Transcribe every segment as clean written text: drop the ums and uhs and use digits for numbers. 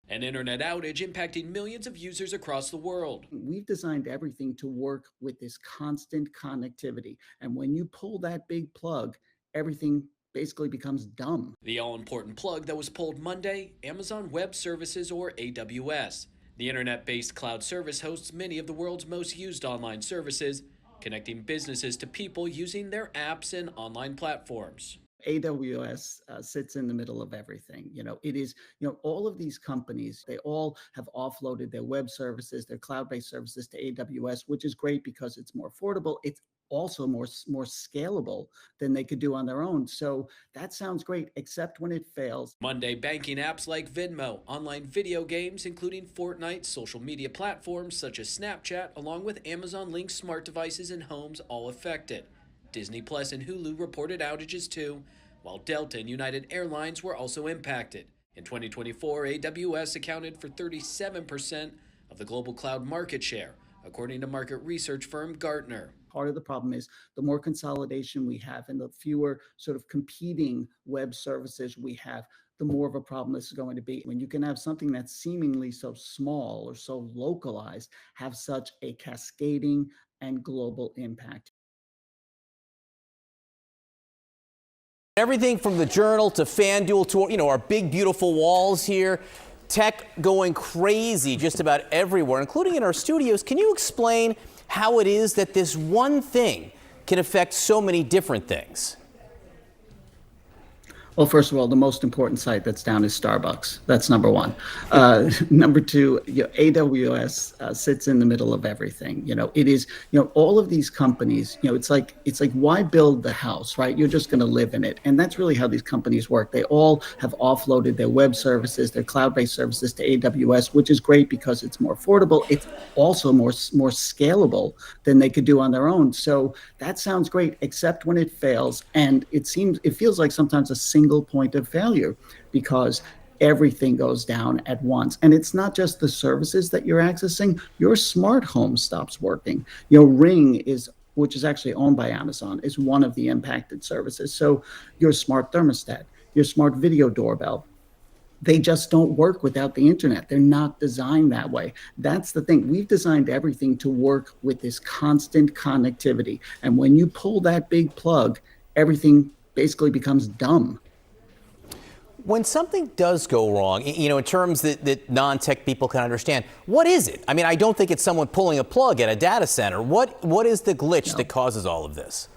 An internet outage impacting millions of users across the world. We've designed everything to work with this constant connectivity. And when you pull that big plug, everything basically becomes dumb. The all important plug that was pulled Monday: Amazon Web Services, or AWS. The internet based cloud service hosts many of the world's most used online services, connecting businesses to people using their apps and online platforms. AWS sits in the middle of everything. It is, all of these companies, they all have offloaded their web services, their cloud-based services to AWS, which is great because it's more affordable. It's also more scalable than they could do on their own. So that sounds great, except when it fails. Monday, banking apps like Venmo, online video games, including Fortnite, social media platforms such as Snapchat, along with Amazon linked smart devices and homes, all affected. Disney Plus and Hulu reported outages too, while Delta and United Airlines were also impacted. In 2024, AWS accounted for 37% of the global cloud market share, according to market research firm Gartner. Part of the problem is the more consolidation we have and the fewer sort of competing web services we have, the more of a problem this is going to be. When you can have something that's seemingly so small or so localized have such a cascading and global impact. Everything from the Journal to FanDuel to, our big, beautiful walls here. Tech going crazy just about everywhere, including in our studios. Can you explain how it is that this one thing can affect so many different things? Well, first of all, the most important site that's down is Starbucks. That's number one. Number two, AWS sits in the middle of everything. It is, all of these companies. It's like why build the house, right? You're just going to live in it, and that's really how these companies work. They all have offloaded their web services, their cloud-based services to AWS, which is great because it's more affordable. It's also more scalable than they could do on their own. So that sounds great, except when it fails, and it feels like sometimes a single point of failure because everything goes down at once. And it's not just the services that you're accessing. Your smart home stops working. Ring which is actually owned by Amazon, is one of the impacted services. So your smart thermostat, your smart video doorbell, they just don't work without the internet. They're not designed that way. That's the thing. We've designed everything to work with this constant connectivity. And when you pull that big plug, everything basically becomes dumb. When something does go wrong, in terms that non-tech people can understand, what is it? I mean, I don't think it's someone pulling a plug at a data center. What is the glitch that causes all of this?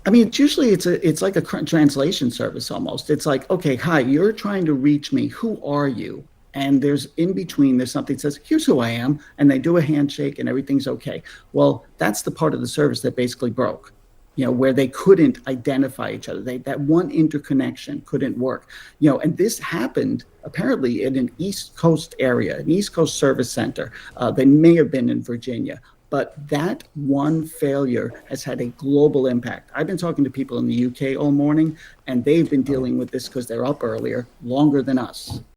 I mean, it's like a translation service almost. It's like, okay, hi, you're trying to reach me. Who are you? And there's something that says, here's who I am. And they do a handshake and everything's okay. Well, that's the part of the service that basically broke. Where they couldn't identify each other. That one interconnection couldn't work. And this happened apparently in an East Coast area, an East Coast service center. They may have been in Virginia, but that one failure has had a global impact. I've been talking to people in the UK all morning, and they've been dealing with this because they're up earlier, longer than us.